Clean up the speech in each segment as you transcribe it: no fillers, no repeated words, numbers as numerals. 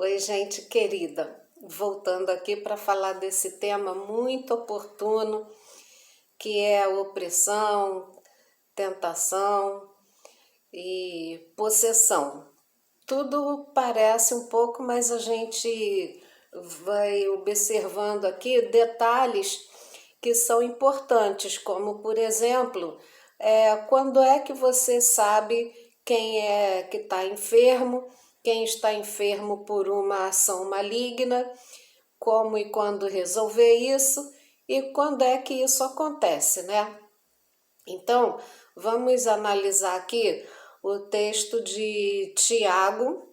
Oi, gente querida. Voltando aqui para falar desse tema muito oportuno, que é a opressão, tentação e possessão. Tudo parece um pouco, mas a gente vai observando aqui detalhes que são importantes, como, por exemplo, quando é que você sabe quem é que está enfermo, quem está enfermo por uma ação maligna, como e quando resolver isso e quando é que isso acontece, né? Então, vamos analisar aqui o texto de Tiago,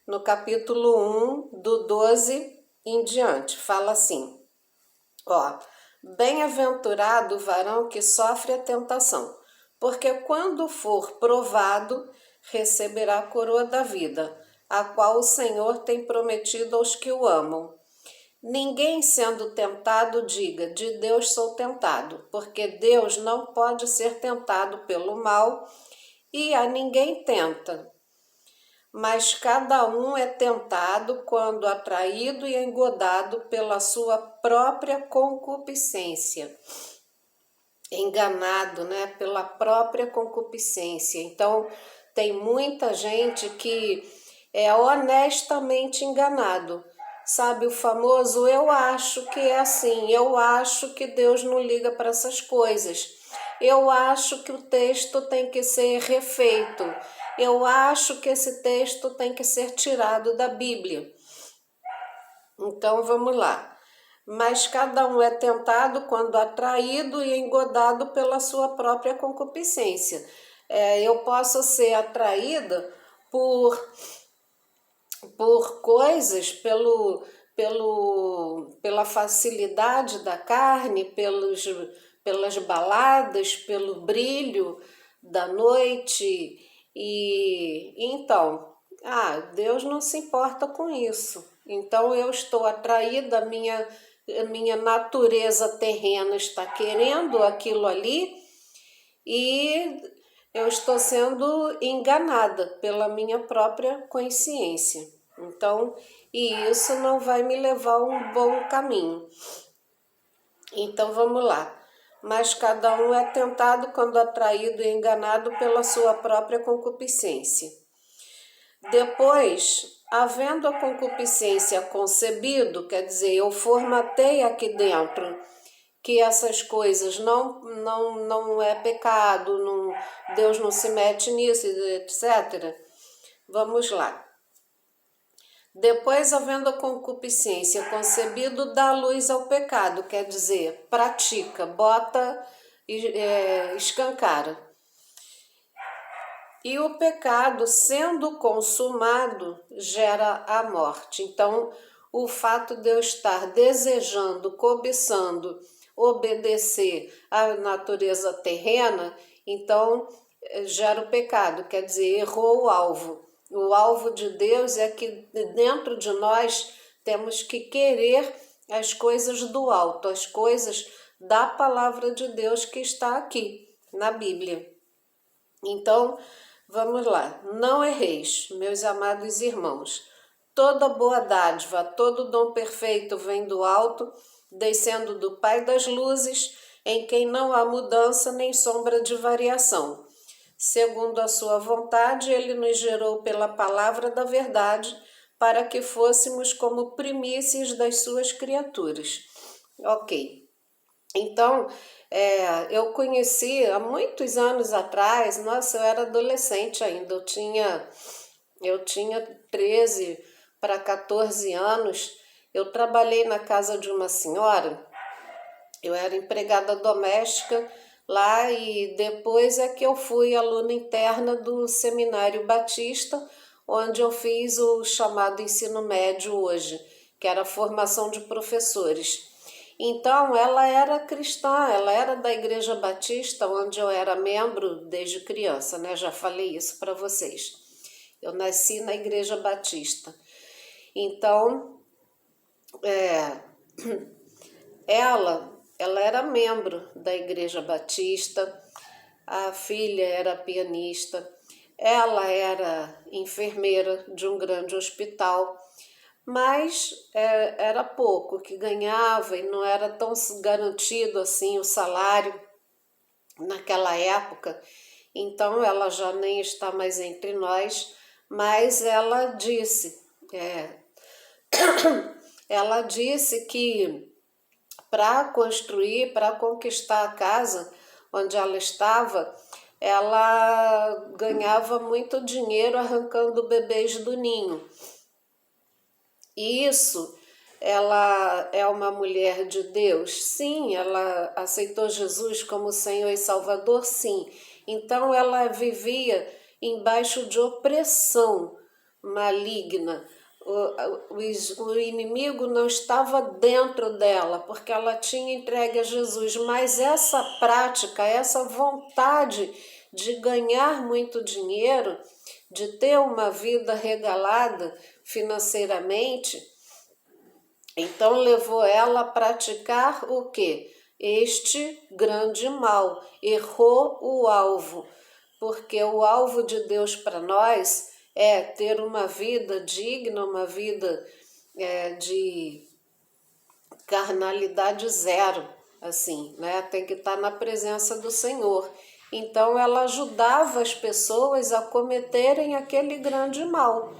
no capítulo 1, do 12 em diante. Fala assim, ó, bem-aventurado o varão que sofre a tentação, porque quando for provado, receberá a coroa da vida, a qual o Senhor tem prometido aos que o amam. Ninguém sendo tentado diga, de Deus sou tentado, porque Deus não pode ser tentado pelo mal e a ninguém tenta. Mas cada um é tentado quando atraído e engodado pela sua própria concupiscência. Enganado, né? Pela própria concupiscência. Então, tem muita gente que é honestamente enganado. Sabe o famoso eu acho que é assim, eu acho que Deus não liga para essas coisas. Eu acho que o texto tem que ser refeito. Eu acho que esse texto tem que ser tirado da Bíblia. Então vamos lá. Mas cada um é tentado quando atraído e engodado pela sua própria concupiscência. Eu posso ser atraída por coisas, pela facilidade da carne, pelas baladas, pelo brilho da noite. E então, Deus não se importa com isso. Então eu estou atraída, a minha natureza terrena está querendo aquilo ali e eu estou sendo enganada pela minha própria consciência. Então, e isso não vai me levar a um bom caminho. Então vamos lá. Mas cada um é tentado quando atraído e enganado pela sua própria concupiscência. Depois, havendo a concupiscência concebido, quer dizer, eu formatei aqui dentro que essas coisas não é pecado, não, Deus não se mete nisso, etc. Vamos lá. Depois, havendo a concupiscência concebido, dá luz ao pecado, quer dizer, pratica, bota, escancara. E o pecado, sendo consumado, gera a morte. Então, o fato de eu estar desejando, cobiçando, obedecer à natureza terrena, então gera o pecado, quer dizer, errou o alvo. O alvo de Deus é que dentro de nós temos que querer as coisas do alto, as coisas da palavra de Deus que está aqui na Bíblia. Então, vamos lá. Não erreis, meus amados irmãos. Toda boa dádiva, todo dom perfeito vem do alto, descendo do Pai das luzes, em quem não há mudança nem sombra de variação. Segundo a sua vontade, ele nos gerou pela palavra da verdade, para que fôssemos como primícias das suas criaturas. Ok. Então, eu conheci há muitos anos atrás, nossa, eu era adolescente ainda, eu tinha 13 para 14 anos, eu trabalhei na casa de uma senhora, eu era empregada doméstica lá e depois é que eu fui aluna interna do Seminário Batista, onde eu fiz o chamado ensino médio hoje, que era a formação de professores. Então, ela era cristã, ela era da Igreja Batista, onde eu era membro desde criança, né? Já falei isso para vocês. Eu nasci na Igreja Batista. Então, ela era membro da Igreja Batista, a filha era pianista, ela era enfermeira de um grande hospital, mas era pouco que ganhava e não era tão garantido assim o salário naquela época. Então ela já nem está mais entre nós, mas ela disse que para construir, para conquistar a casa onde ela estava, ela ganhava muito dinheiro arrancando bebês do ninho. Isso, ela é uma mulher de Deus? Sim, ela aceitou Jesus como Senhor e Salvador? Sim. Então ela vivia embaixo de opressão maligna. O inimigo não estava dentro dela, porque ela tinha entregue a Jesus, mas essa prática, essa vontade de ganhar muito dinheiro, de ter uma vida regalada financeiramente, então levou ela a praticar o quê? Este grande mal. Errou o alvo, porque o alvo de Deus para nós é ter uma vida digna, uma vida de carnalidade zero, assim, né? Tem que estar na presença do Senhor. Então ela ajudava as pessoas a cometerem aquele grande mal,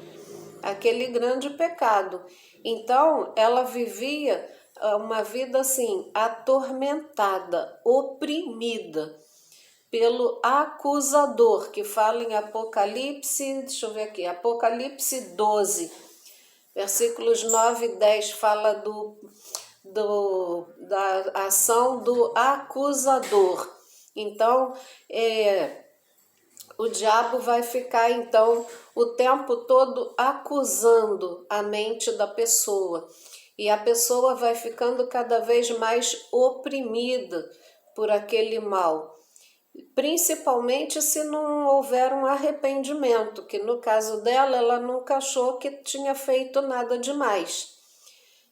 aquele grande pecado. Então ela vivia uma vida assim, atormentada, oprimida pelo acusador, que fala em Apocalipse, deixa eu ver aqui, Apocalipse 12, versículos 9 e 10, fala da ação do acusador. Então, o diabo vai ficar, então, o tempo todo acusando a mente da pessoa. E a pessoa vai ficando cada vez mais oprimida por aquele mal. Principalmente se não houver um arrependimento, que no caso dela, ela nunca achou que tinha feito nada demais.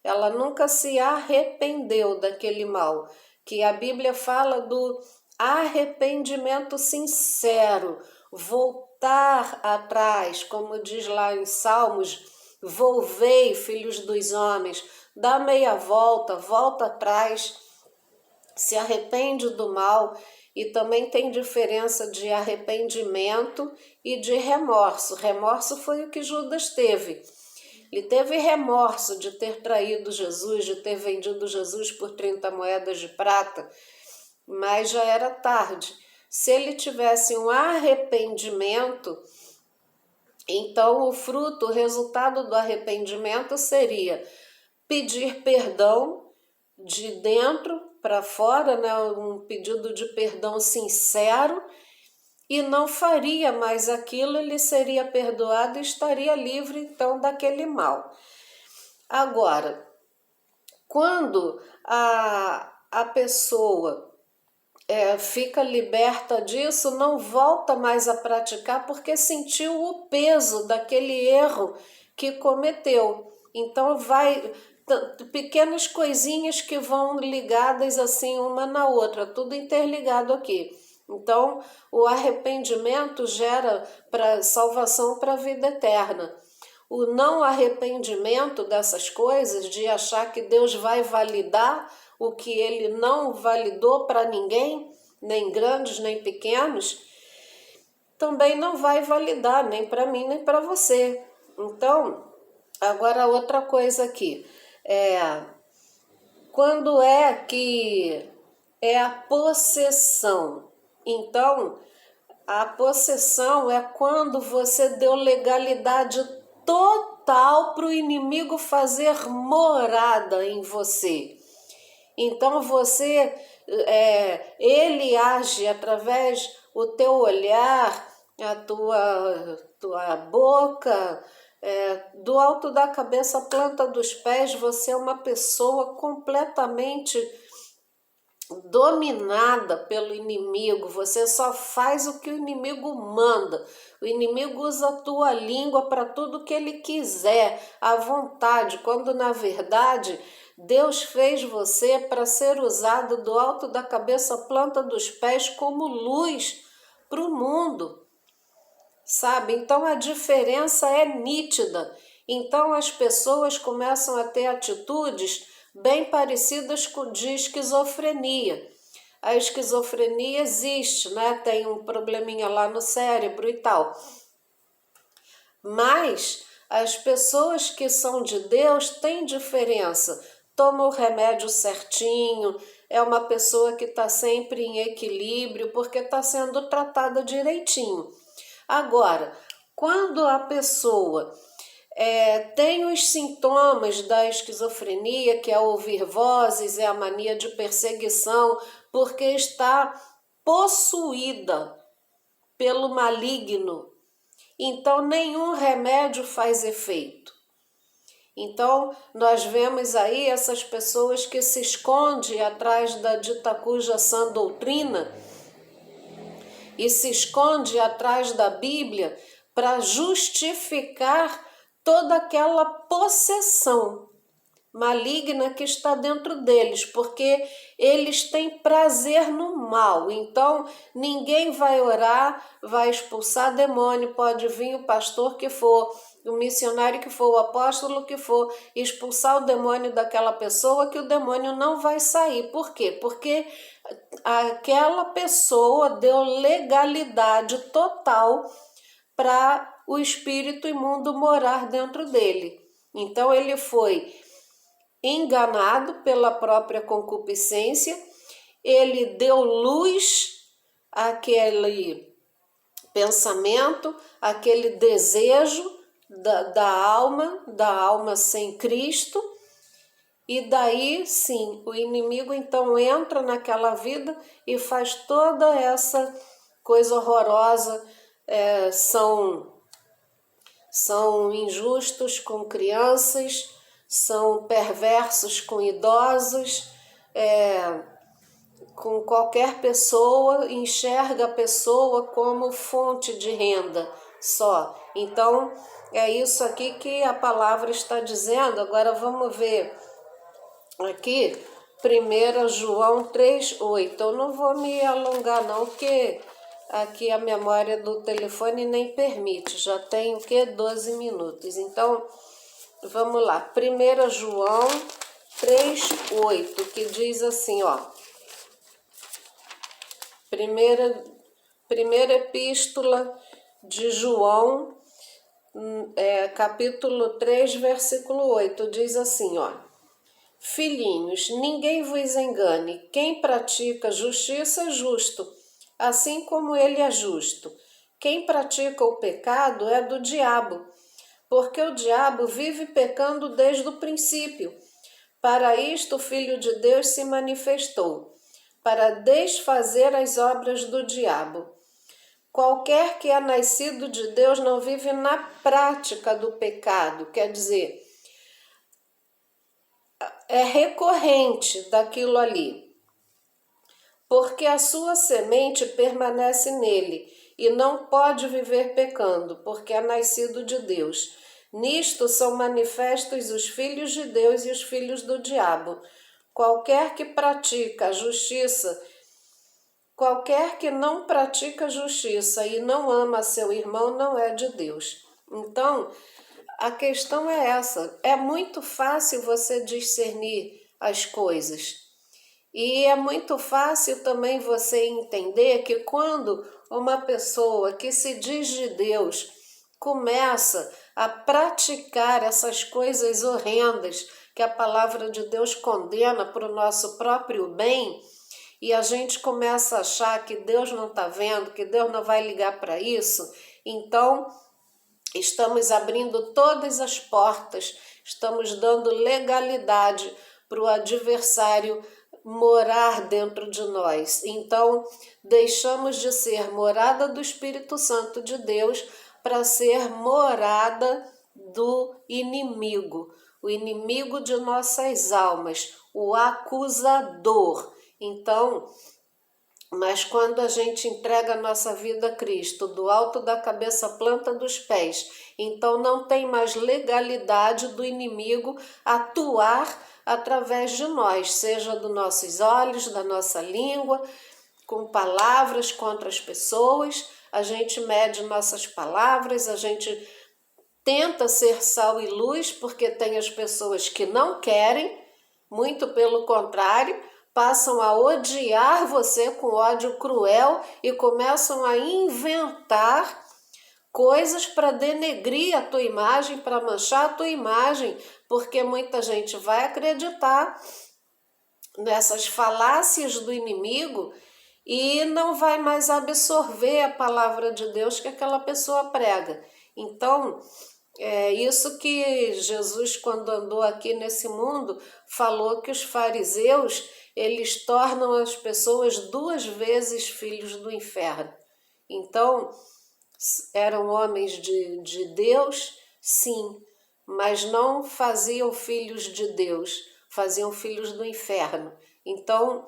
Ela nunca se arrependeu daquele mal, que a Bíblia fala do arrependimento sincero, voltar atrás, como diz lá em Salmos, volvei, filhos dos homens, dá meia volta, volta atrás, se arrepende do mal. E também tem diferença de arrependimento e de remorso. Remorso foi o que Judas teve. Ele teve remorso de ter traído Jesus, de ter vendido Jesus por 30 moedas de prata, mas já era tarde. Se ele tivesse um arrependimento, então o fruto, o resultado do arrependimento seria pedir perdão de dentro para fora, né? Um pedido de perdão sincero, e não faria mais aquilo, ele seria perdoado e estaria livre então daquele mal. Agora, quando a pessoa fica liberta disso, não volta mais a praticar porque sentiu o peso daquele erro que cometeu. Então vai pequenas coisinhas que vão ligadas assim uma na outra, tudo interligado aqui. Então, o arrependimento gera salvação para a vida eterna. O não arrependimento dessas coisas, de achar que Deus vai validar o que ele não validou para ninguém, nem grandes nem pequenos, também não vai validar nem para mim nem para você. Então, agora outra coisa aqui, quando é que é a possessão? Então, a possessão é quando você deu legalidade total para o inimigo fazer morada em você. Então ele age através do teu olhar, a tua boca, do alto da cabeça à planta dos pés. Você é uma pessoa completamente dominada pelo inimigo. Você só faz o que o inimigo manda. O inimigo usa a tua língua para tudo que ele quiser, à vontade, quando na verdade Deus fez você para ser usado do alto da cabeça à planta dos pés como luz para o mundo, sabe? Então a diferença é nítida Então as pessoas começam a ter atitudes bem parecidas com de esquizofrenia. A esquizofrenia existe, né? Tem um probleminha lá no cérebro e tal. Mas as pessoas que são de Deus têm diferença. Toma o remédio certinho, é uma pessoa que está sempre em equilíbrio, porque está sendo tratada direitinho. Agora, quando a pessoa tem os sintomas da esquizofrenia, que é ouvir vozes, é a mania de perseguição, porque está possuída pelo maligno, então nenhum remédio faz efeito. Então, nós vemos aí essas pessoas que se escondem atrás da dita cuja sã doutrina e se escondem atrás da Bíblia para justificar toda aquela possessão maligna que está dentro deles, porque eles têm prazer no mal. Então, ninguém vai orar, vai expulsar demônio, pode vir o pastor que for, o missionário que for, o apóstolo que for, expulsar o demônio daquela pessoa, que o demônio não vai sair. Por quê? Porque aquela pessoa deu legalidade total para o espírito imundo morar dentro dele. Então, ele foi enganado pela própria concupiscência, ele deu luz àquele pensamento, àquele desejo da alma sem Cristo, e daí sim, o inimigo então entra naquela vida e faz toda essa coisa horrorosa, são injustos com crianças, são perversos com idosos, com qualquer pessoa, enxerga a pessoa como fonte de renda só. Então, é isso aqui que a palavra está dizendo. Agora vamos ver aqui, 1 João 3,8. Eu não vou me alongar não, porque aqui a memória do telefone nem permite. Já tem o quê? 12 minutos. Então, vamos lá, 1 João 3,8, que diz assim, ó. Primeira epístola de João, capítulo 3, versículo 8, diz assim, ó. Filhinhos, ninguém vos engane, quem pratica justiça é justo, assim como ele é justo. Quem pratica o pecado é do diabo, porque o diabo vive pecando desde o princípio. Para isto o Filho de Deus se manifestou, para desfazer as obras do diabo. Qualquer que é nascido de Deus não vive na prática do pecado, quer dizer, é recorrente daquilo ali, porque a sua semente permanece nele e não pode viver pecando, porque é nascido de Deus. Nisto são manifestos os filhos de Deus e os filhos do diabo. Qualquer que pratica a justiça, qualquer que não pratica a justiça e não ama seu irmão não é de Deus. Então, a questão é essa. É muito fácil você discernir as coisas. E é muito fácil também você entender que quando uma pessoa que se diz de Deus começa a praticar essas coisas horrendas que a palavra de Deus condena para o nosso próprio bem, e a gente começa a achar que Deus não está vendo, que Deus não vai ligar para isso, então estamos abrindo todas as portas, estamos dando legalidade para o adversário morar dentro de nós. Então, deixamos de ser morada do Espírito Santo de Deus para ser morada do inimigo, o inimigo de nossas almas, o acusador. Então, mas quando a gente entrega a nossa vida a Cristo, do alto da cabeça à planta dos pés, então não tem mais legalidade do inimigo atuar através de nós, seja dos nossos olhos, da nossa língua, com palavras contra as pessoas. A gente mede nossas palavras, a gente tenta ser sal e luz, porque tem as pessoas que não querem, muito pelo contrário, passam a odiar você com ódio cruel e começam a inventar coisas para denegrir a tua imagem, para manchar a tua imagem, porque muita gente vai acreditar nessas falácias do inimigo e não vai mais absorver a palavra de Deus que aquela pessoa prega. Então, é isso que Jesus, quando andou aqui nesse mundo, falou que os fariseus, eles tornam as pessoas 2 vezes filhos do inferno. Então, eram homens de Deus, sim, mas não faziam filhos de Deus, faziam filhos do inferno. Então,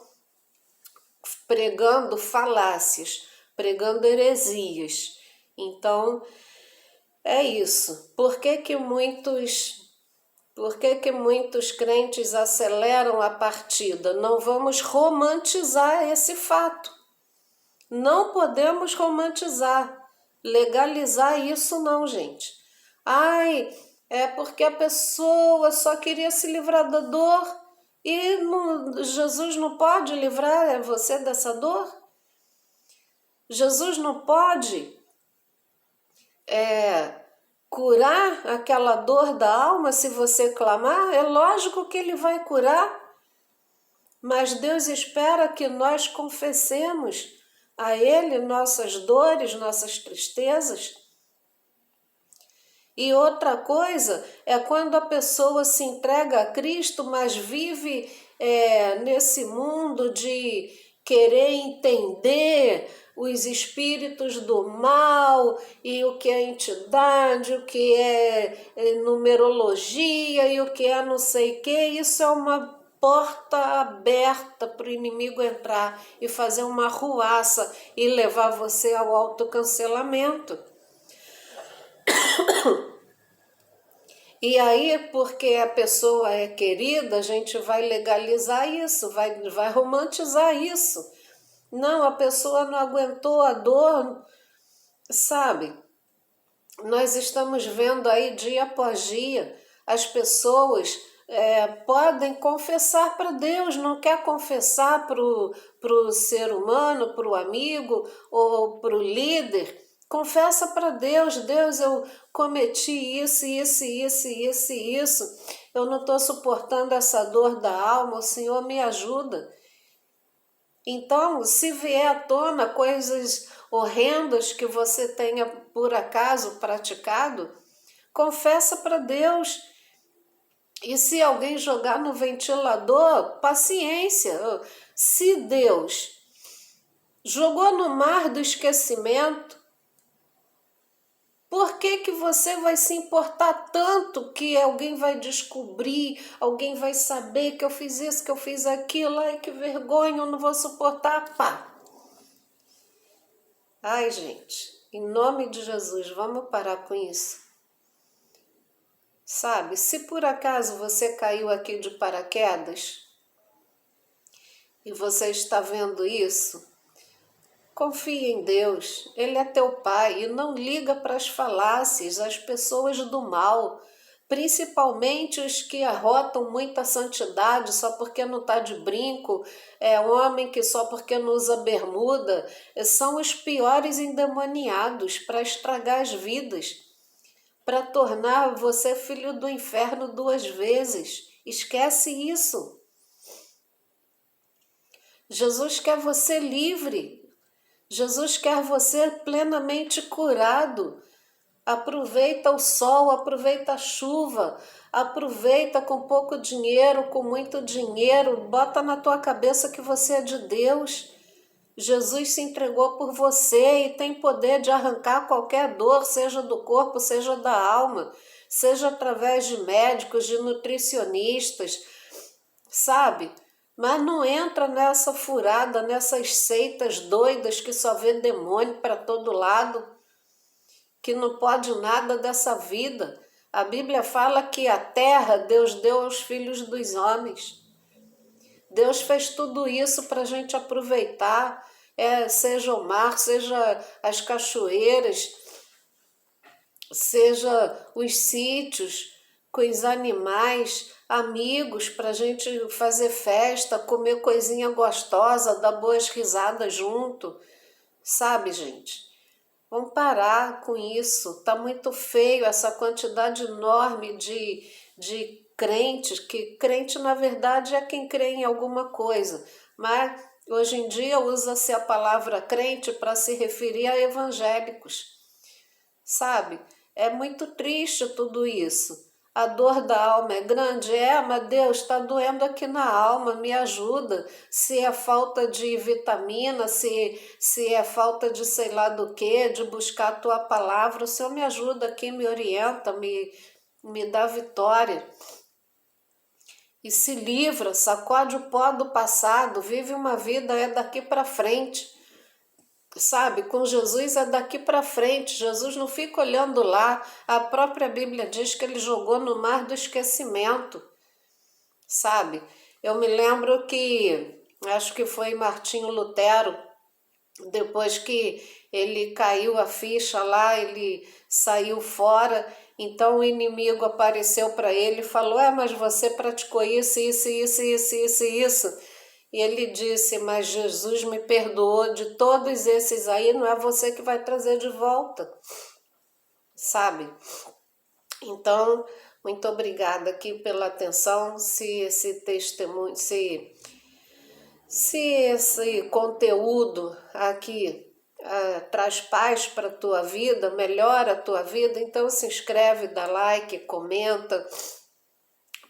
pregando falácias, pregando heresias. Então, é isso. Por que que muitos crentes aceleram a partida? Não vamos romantizar esse fato. Não podemos romantizar, legalizar isso não, gente. Ai, é porque a pessoa só queria se livrar da dor e Jesus não pode livrar você dessa dor? Jesus não pode curar aquela dor da alma se você clamar? É lógico que ele vai curar, mas Deus espera que nós confessemos a Ele nossas dores, nossas tristezas. E outra coisa é quando a pessoa se entrega a Cristo, mas vive nesse mundo de querer entender os espíritos do mal e o que é entidade, o que é numerologia e o que é não sei o que. Isso é uma porta aberta para o inimigo entrar e fazer uma ruaça e levar você ao autocancelamento. E aí, porque a pessoa é querida, a gente vai legalizar isso, vai romantizar isso. Não, a pessoa não aguentou a dor, sabe? Nós estamos vendo aí dia após dia, as pessoas podem confessar para Deus, não quer confessar para o ser humano, para o amigo ou para o líder. Confessa para Deus, Deus, eu cometi isso, isso, isso, isso, isso. Eu não estou suportando essa dor da alma, o Senhor me ajuda. Então, se vier à tona coisas horrendas que você tenha por acaso praticado, confessa para Deus. E se alguém jogar no ventilador, paciência. Se Deus jogou no mar do esquecimento, por que que você vai se importar tanto que alguém vai descobrir, alguém vai saber que eu fiz isso, que eu fiz aquilo, ai que vergonha, eu não vou suportar, pá. Ai, gente, em nome de Jesus, vamos parar com isso. Sabe, se por acaso você caiu aqui de paraquedas e você está vendo isso, confie em Deus, Ele é teu Pai e não liga para as falácias, as pessoas do mal, principalmente os que arrotam muita santidade só porque não está de brinco, homem que só porque não usa bermuda, são os piores endemoniados para estragar as vidas, para tornar você filho do inferno 2 vezes. Esquece isso. Jesus quer você livre. Jesus quer você plenamente curado. Aproveita o sol, aproveita a chuva, aproveita com pouco dinheiro, com muito dinheiro, bota na tua cabeça que você é de Deus. Jesus se entregou por você e tem poder de arrancar qualquer dor, seja do corpo, seja da alma, seja através de médicos, de nutricionistas, sabe? Mas não entra nessa furada, nessas seitas doidas que só vê demônio para todo lado, que não pode nada dessa vida. A Bíblia fala que a terra Deus deu aos filhos dos homens. Deus fez tudo isso para a gente aproveitar, seja o mar, seja as cachoeiras, seja os sítios com os animais, amigos, para a gente fazer festa, comer coisinha gostosa, dar boas risadas junto, sabe, gente? Vamos parar com isso. Tá muito feio essa quantidade enorme de crentes, que crente na verdade é quem crê em alguma coisa, mas hoje em dia usa-se a palavra crente para se referir a evangélicos, sabe? É muito triste tudo isso. A dor da alma é grande? É, mas Deus, está doendo aqui na alma, me ajuda. Se é falta de vitamina, se é falta de sei lá do que, de buscar a tua palavra, o Senhor me ajuda aqui, me orienta, me dá vitória. E se livra, sacode o pó do passado, vive uma vida é daqui para frente. Sabe, com Jesus é daqui para frente. Jesus não fica olhando lá. A própria Bíblia diz que ele jogou no mar do esquecimento, sabe? Eu me lembro que, acho que foi Martinho Lutero, depois que ele caiu a ficha lá, ele saiu fora, então o inimigo apareceu para ele e falou: mas você praticou isso, isso, isso, isso, isso, isso. E ele disse: mas Jesus me perdoou de todos esses aí, não é você que vai trazer de volta, sabe? Então, muito obrigada aqui pela atenção. Se esse testemunho, se esse conteúdo aqui traz paz para a tua vida, melhora a tua vida, então se inscreve, dá like, comenta,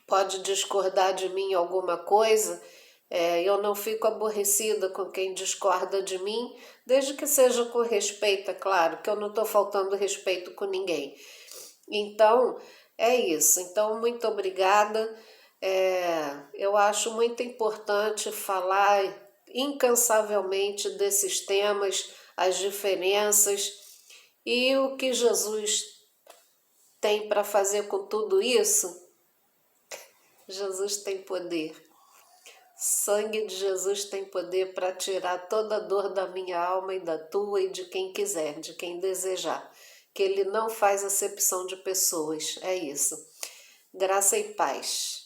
pode discordar de mim alguma coisa. Eu não fico aborrecida com quem discorda de mim, desde que seja com respeito, é claro, que eu não estou faltando respeito com ninguém. Então, é isso. Então, muito obrigada. Eu acho muito importante falar incansavelmente desses temas, as diferenças e o que Jesus tem para fazer com tudo isso. Jesus tem poder. Sangue de Jesus tem poder para tirar toda a dor da minha alma e da tua e de quem quiser, de quem desejar. Que ele não faz acepção de pessoas. É isso. Graça e paz.